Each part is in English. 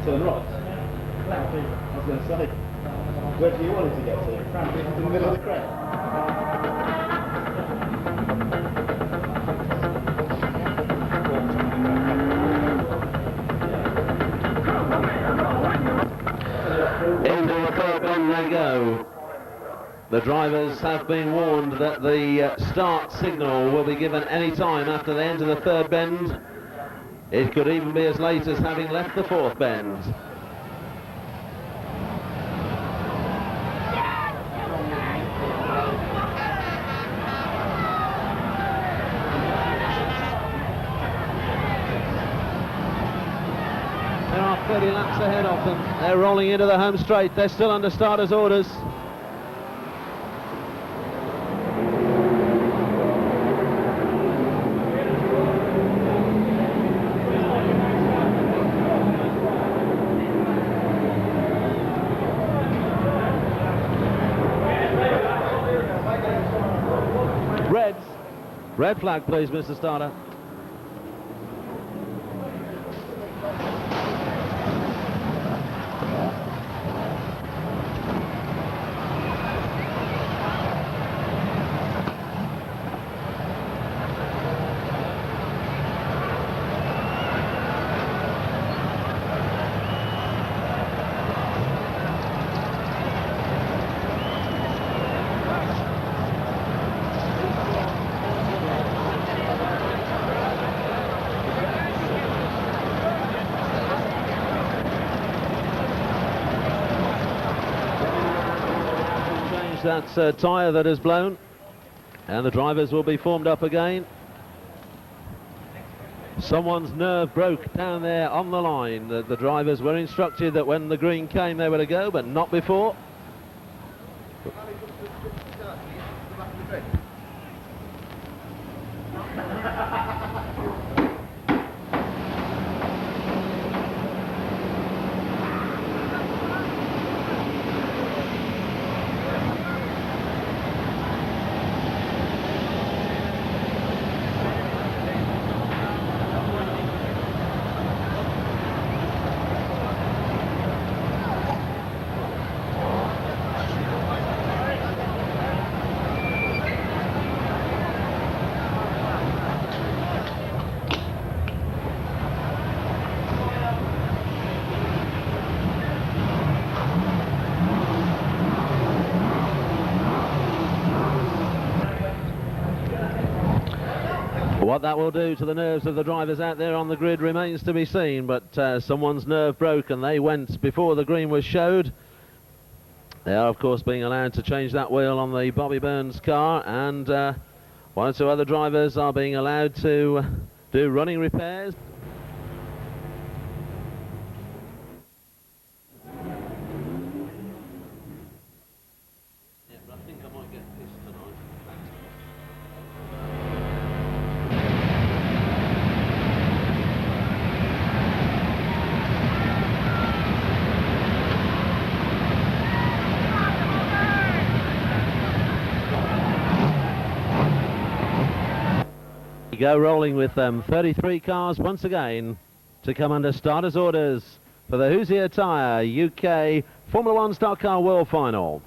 Turn right. I was going to say, where do you want it to get to? In the middle of the crowd. Into the third bend they go. The drivers have been warned that the start signal will be given any time after they enter the third bend. It could even be as late as having left the fourth bend. There are 30 laps ahead of them. They're rolling into the home straight. They're still under starters' orders. Red flag, please, Mr. Starter. That's a tyre that has blown, and the drivers will be formed up again. Someone's nerve broke down there on the line. The drivers were instructed that when the green came they were to go, but not before. What that will do to the nerves of the drivers out there on the grid remains to be seen, but someone's nerve broke and they went before the green was showed. They are, of course, being allowed to change that wheel on the Bobby Burns car, and one or two other drivers are being allowed to do running repairs. Go rolling with them. 33 cars once again to come under starters' orders for the Who's Here Tyre UK Formula 1 Stock Car World Final.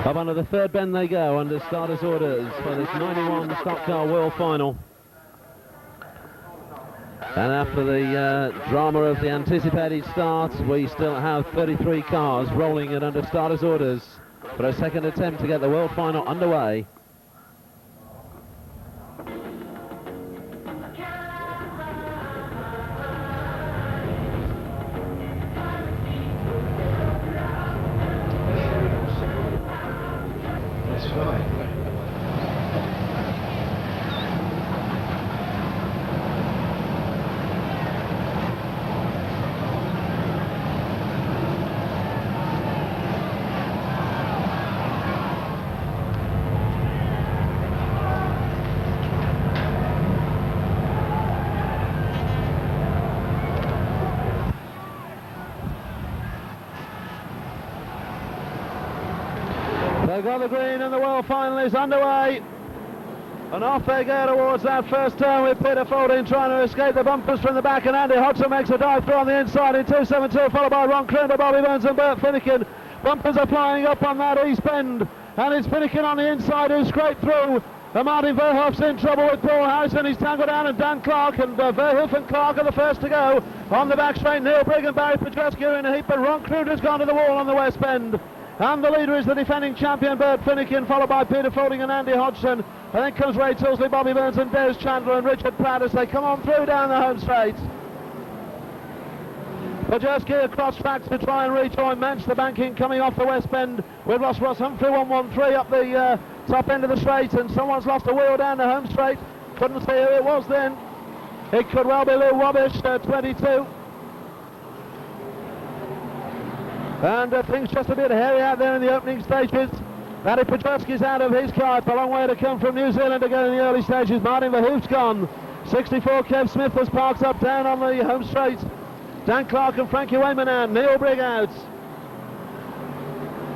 Up under the third bend they go under starters' orders for this 91 Stock Car World Final. And after the drama of the anticipated start, we still have 33 cars rolling and under starters' orders for a second attempt to get the World Final underway. They've got the green and the World Final is underway. And off they go towards that first turn with Peter Fording trying to escape the bumpers from the back, and Andy Hodgson makes a dive through on the inside in 2.72, followed by Ron Kroon, Bobby Burns and Bert Finnegan. Bumpers are flying up on that east bend, and it's Finnegan on the inside who scraped through. And Martin Verhoef's in trouble with Paul Harrison. He's tangled down, and Dan Clark and Verhoef and Clark are the first to go. On the back straight, Neil Brigg and Barry Petruski are in a heap, but Ron Kroon has gone to the wall on the west bend. And the leader is the defending champion Bert Finnegan, followed by Peter Fording and Andy Hodgson. And then comes Ray Tilsley, Bobby Burns and Des Chandler and Richard Pratt as they come on through down the home straight. Petruski across tracks to try and rejoin Manch, the banking coming off the west bend with Ross Humphrey 113 up the top end of the straight, and someone's lost a wheel down the home straight. Couldn't see who it was then. It could well be Lou Wobbish, 22. And things just a bit hairy out there in the opening stages. Barry Petruski's out of his car. It's a long way to come from New Zealand again in the early stages. Martin Verhoef's gone. 64 Kev Smith has parked up down on the home straight. Dan Clark and Frankie Wayman out. Neil Brigg out.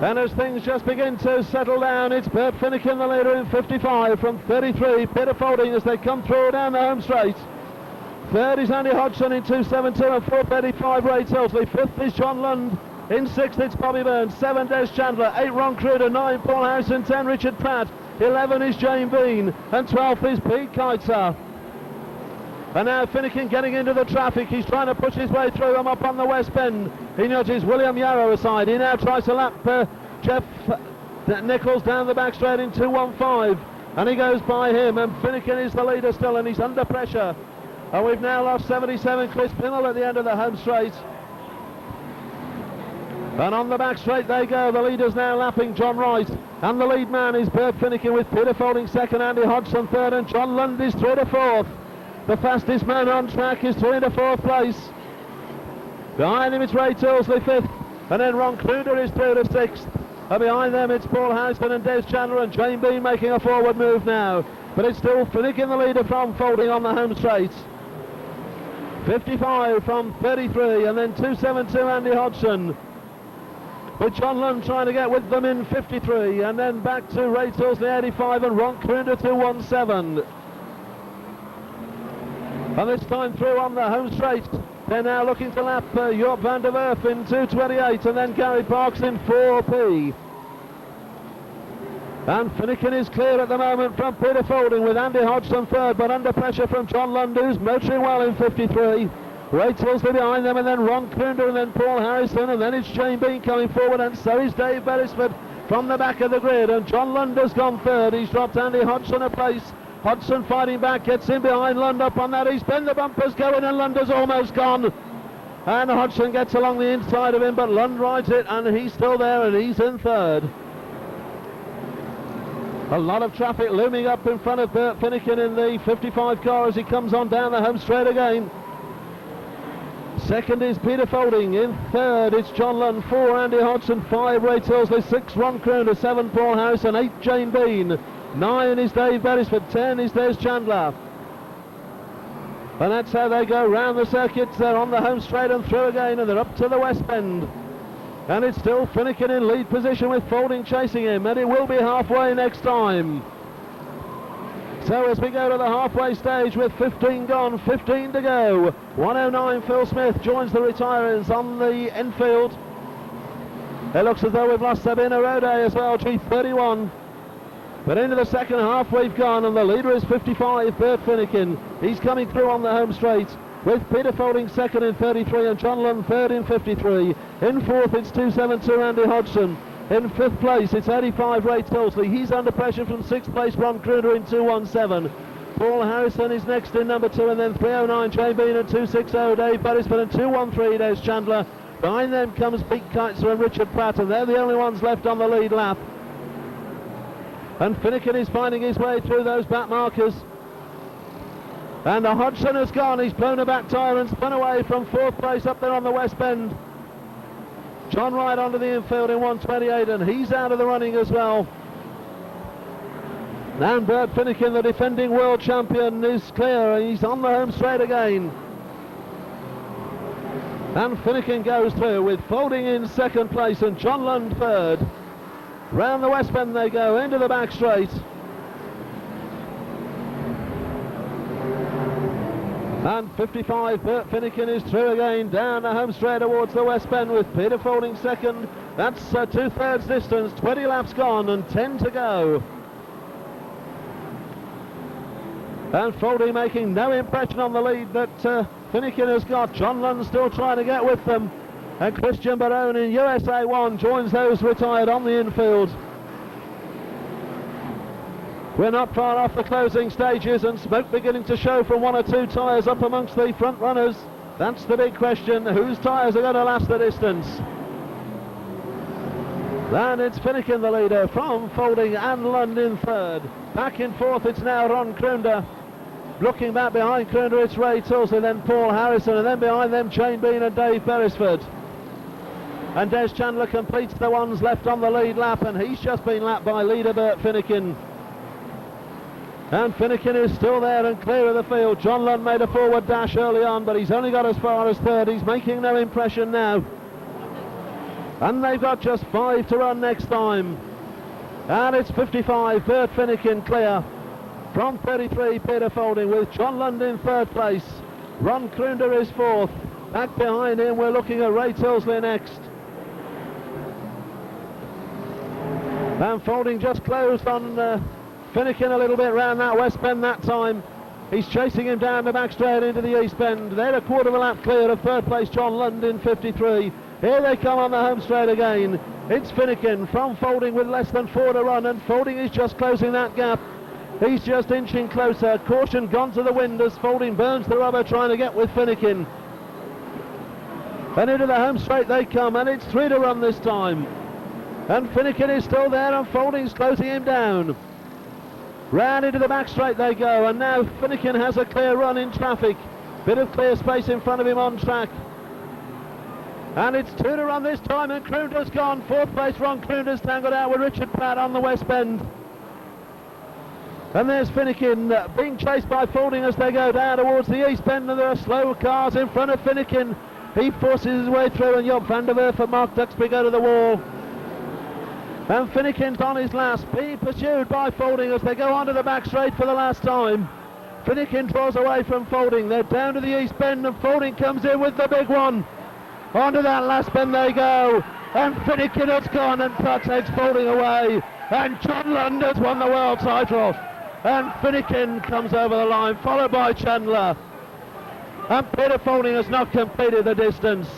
And as things just begin to settle down, it's Bert Finnegan, the leader, in 55 from 33. Peter Fording as they come through down the home straight. Third is Andy Hodgson in 2.72 and 4.35 Ray Tilsley. Fifth is John Lund. In sixth it's Bobby Burns. 7 Des Chandler. 8 Ron Kroon. 9 Paul Harrison. 10 Richard Pratt. 11 is Jane Bean. And 12th is Pete Keitzer. And now Finnegan getting into the traffic. He's trying to push his way through them up on the west bend. He nudges William Yarrow aside. He now tries to lap Jeff Nichols down the back straight in 2.15. And he goes by him. And Finnegan is the leader still, and he's under pressure. And we've now lost 77 Chris Pinnell at the end of the home straight. And on the back straight they go. The leader's now lapping John Wright. And the lead man is Bert Finnegan with Peter Fording second, Andy Hodgson third, and John Lund is 3 to 4th. The fastest man on track is 3 to 4th place. Behind him it's Ray Tilsley 5th, and then Ron Kluder is 3 to 6th. And behind them it's Paul Harrison and Des Chandler and Jane Bean making a forward move now. But it's still Finnegan the leader from Fording on the home straight. 55 from 33, and then 2.72 Andy Hodgson. With John Lund trying to get with them in 53, and then back to Ray Tilsley 85 and Ron Kroon 2.17. And this time through on the home straight, they're now looking to lap Jorp van der Werf in 2.28, and then Gary Parks in 4p. And Finnegan is clear at the moment from Peter Fording with Andy Hodgson third, but under pressure from John Lund, who's motoring well in 53. Ray Tilsley behind them, and then Ron Kroon, and then Paul Harrison, and then it's Jane Bean coming forward, and so is Dave Beresford from the back of the grid, and John Lund has gone third. He's dropped Andy Hodgson a place. Hodgson fighting back, gets in behind Lund up on that east bend. The bumpers going, and Lund has almost gone. And Hodgson gets along the inside of him, but Lund rides it, and he's still there, and he's in third. A lot of traffic looming up in front of Bert Finnegan in the 55 car as he comes on down the home straight again. Second is Peter Fording. In third it's John Lund. 4 Andy Hodgson. 5 Ray Tilsley. 6 Ron Kroon. 7 Paul Harrison. 8 Jane Bean. 9 is Dave Beresford. 10 is Des Chandler. And that's how they go round the circuits. They're on the home straight and through again, and they're up to the west bend. And it's still Finnegan in lead position with Fording chasing him, and it will be halfway next time. So as we go to the halfway stage with 15 gone, 15 to go. 109 Phil Smith joins the retirees on the Enfield. It looks as though we've lost Sabina Rode as well, G31. But into the second half we've gone, and the leader is 55, Bert Finnegan. He's coming through on the home straight with Peter Fording second in 33 and John Lund third in 53. In fourth it's 2.72 Andy Hodgson. In fifth place it's 85 Ray Tilsley. He's under pressure from sixth place Ron Kroon in 2.17. Paul Harrison is next in number 2, and then 3.09 Jane Bean and 2.60 Dave Beresford and 2.13 Des Chandler. Behind them comes Pete Keitzer and Richard Pratt, and they're the only ones left on the lead lap. And Finnegan is finding his way through those back markers. And the Hodgson has gone. He's blown a back tyre and spun away from fourth place up there on the west bend. John Wright onto the infield in 1.28, and he's out of the running as well. And Bert Finnegan, the defending world champion, is clear. He's on the home straight again. And Finnegan goes through with Fording in second place and John Lund third. Round the west bend they go, into the back straight. And 55, Bert Finnegan is through again, down the home straight towards the west bend with Peter Folding second. That's 2/3 distance, 20 laps gone and 10 to go. And Folding making no impression on the lead that Finnegan has got. John Lund still trying to get with them. And Christian Barone in USA 1 joins those retired on the infield. We're not far off the closing stages, and smoke beginning to show from 1 or 2 tyres up amongst the front runners. That's the big question, whose tyres are going to last the distance? And it's Finnegan the leader from Folding and Lund in third. Back in fourth it's now Ron Krunder. Looking back behind Krunder it's Ray Tulsey, then Paul Harrison, and then behind them Shane Bean and Dave Beresford. And Des Chandler completes the ones left on the lead lap, and he's just been lapped by leader Bert Finnegan. And Finnegan is still there and clear of the field. John Lund made a forward dash early on, but he's only got as far as third. He's making no impression now. And they've got just 5 to run next time. And it's 55, Bert Finnegan clear. From 33, Peter Folding, with John Lund in third place. Ron Krunder is fourth. Back behind him we're looking at Ray Tilsley next. And Folding just closed on Finnegan a little bit round that west bend that time. He's chasing him down the back straight into the east bend. They're a quarter of a lap clear of third place John Lund in 53. Here they come on the home straight again. It's Finnegan from Folding with less than 4 to run, and Folding is just closing that gap. He's just inching closer. Caution gone to the wind as Folding burns the rubber trying to get with Finnegan. And into the home straight they come, and it's 3 to run this time. And Finnegan is still there, and Folding's closing him down. Round into the back straight they go, and now Finnegan has a clear run in traffic. Bit of clear space in front of him on track. And it's 2 to run this time, and Krunder's gone. Fourth place Ron Krunder's tangled out with Richard Pratt on the west bend. And there's Finnegan being chased by Folding as they go down towards the east bend, and there are slow cars in front of Finnegan. He forces his way through, and Job van der Werf and Mark Duxbury go to the wall. And Finnegan's on his last, being pursued by Folding as they go onto the back straight for the last time. Finnegan draws away from Folding. They're down to the east bend, and Folding comes in with the big one. Onto that last bend they go, and Finnegan has gone, and Pratt takes Folding away, and John Lund has won the world title. And Finnegan comes over the line, followed by Chandler. And Peter Folding has not completed the distance.